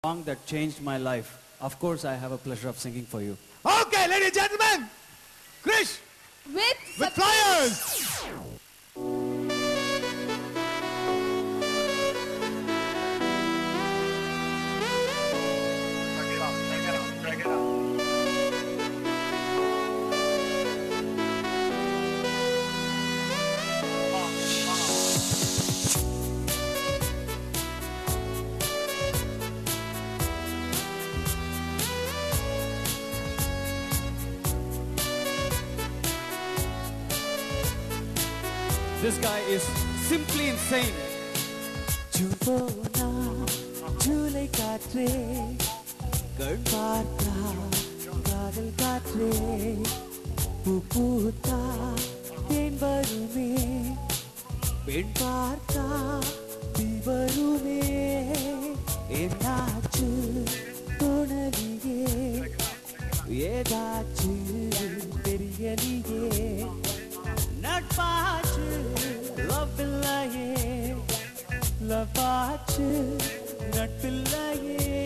song that changed my life. Of course, I have a pleasure of singing for you. Okay, ladies and gentlemen, Krish with Flyers. This guy is simply insane. Chupona, chulai kaatre, garparta, kadal kaatre, puputa, pen varume, pen parta, pi varume, ennachu, tonaliye, edachu, theriyaliye, natpachu. லவாச்சு நட்பில்லையே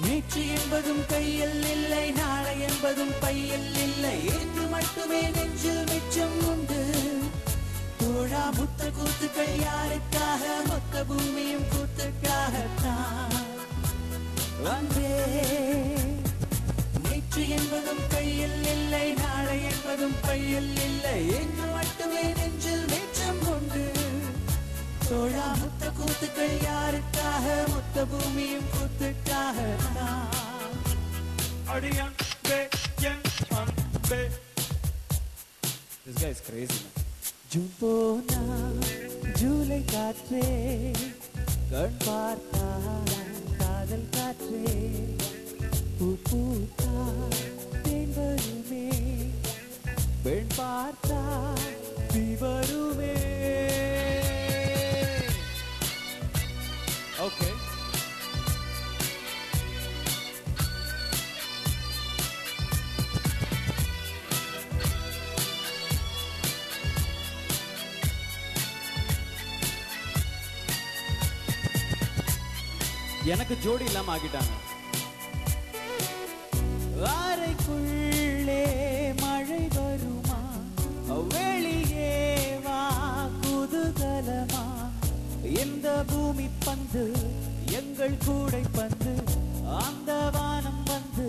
நேற்று என்பதும் கையில் இல்லை நாளை என்பதும் பையில் இல்லை என்று மட்டுமே நெஞ்சில் மிச்சம் உண்டு தோழா முத்த கூத்துக்கள் யாருக்காக மொத்த பூமியும் கூத்துக்காகத்தான் வந்தே நேற்று என்பதும் கையில் இல்லை நாளை என்பதும் பையில் இல்லை என்று மட்டுமே நெஞ்சில் மிச்சம் உண்டு தோழா முத்த கூத்துக்கள் யாருக்காக மொத்த பூமியும் கூத்துக்காக This guy is crazy, man. June போனா ஜூலை காற்றே கண் பார்த்தா காதல் காற்றே பூ பூத்தா தேன் வருமே பெண் பார்த்தா தீ வருமே. Okay. எனக்கு ஜோடி இல்லாம ஆகிட்டாங்க. அறைக்குள்ளே மழை வருமா வெளியே வா குதூகலமா இந்த பூமி பந்து எங்கள் கூடை பந்து அந்த வானம் வந்து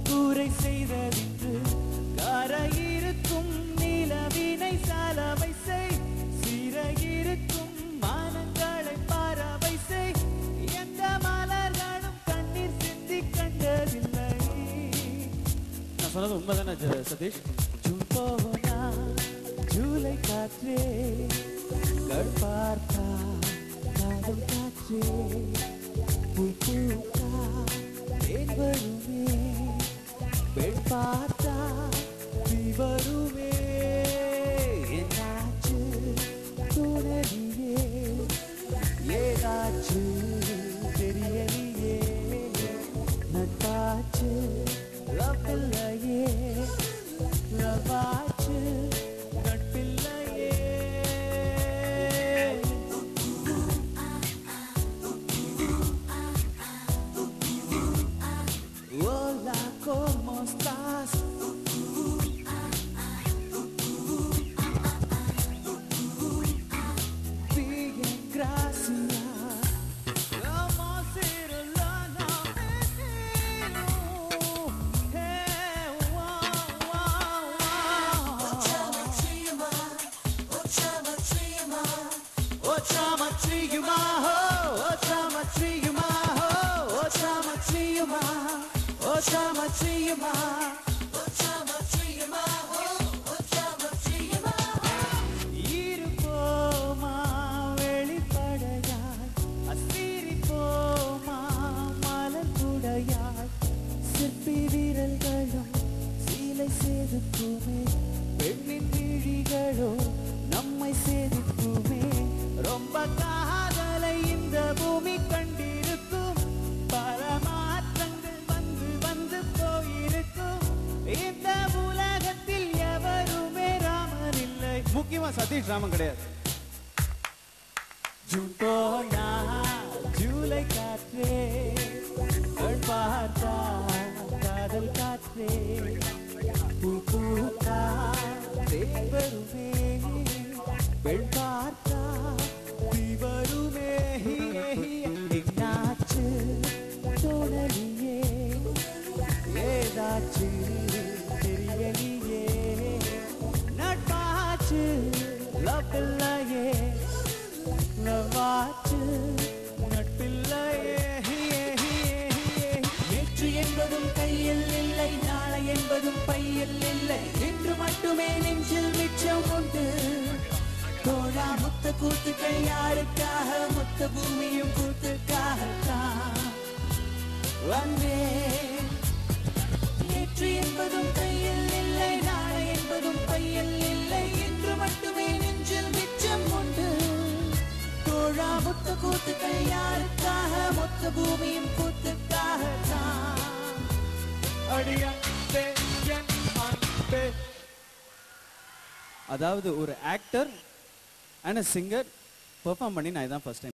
கூரை செய்ததின்று கரையிருக்கும் நிலவினை சலவை செய் சிறையிருக்கும் மனங்களை பறவை செய் எந்த மலர்களும் கண்ணீர் சிந்தி கண்டதில்லை. நான் சொன்னது உண்மைதானே சதீஷ்? ஜூன் போனா ஜூலை காற்றே கண் பார்த்தா காதல் காற்றே பூ பூத்தா தேன் வருமே பெண் பார்த்தா தீ வருமே என்னாச்சு தோணலியே ஏதாச்சு தெரியலையே நட்பாச்சு லவ் இல்லையே லவாச்சு நட்பில்லையே. Hola, ¿cómo estás? Bien, gracias. Vamos a ir a la இருப்போமா வெளிப்படையாய் அசிரிப்போமா மலர் குடையாய் சிற்பி விரல்களும் சீலை சேதுக்குமே பெண்ணின் விழிகளோ நம்மை சேதிக்குமே ரொம்ப காதலை இந்த பூமி கண்டிருக்கும் பல மாற்றங்கள் வந்து வந்து போயிருக்கும் இந்த உலகத்தில் எவருமே ராமன் இல்லை. முக்கியமா சதீஷ் ராமன் கிடையாது. ஜூன் போனா ஜூலை காற்று வருமே பெண் பார்த்தா நீ வருமே என்னாச்சு தோணலியே ஏதாச்சு தெரியலியே நட்பாச்சு லவ் இல்லையே லவாச்சு நட்பில்லையே நேற்று என்பதும் கையில் இல்லை நாளை என்பதும் பையில் இல்லை என்று மட்டுமே நெஞ்சில் மிச்சம் உண்டு தோழா முத்த கூத்துக்கள் யாருக்காக மொத்த பூமியும் கூத்துக்காகத்தான் வந்தேன் நேற்று என்பதும் கையில் இல்லை நாளை என்பதும் பையில் இல்லை என்று மட்டுமே நெஞ்சில் மிச்சம் உண்டு தோழா முத்த கூத்துக்கள் யாருக்காக மொத்த பூமியும் கூத்துக்காகத்தான் அடியன்பே என் அன்பே. அதாவது ஒரு ஆக்டர் அண்ட் சிங்கர் பெர்ஃபார்ம் பண்ணி நான் இதான் ஃபர்ஸ்ட் டைம்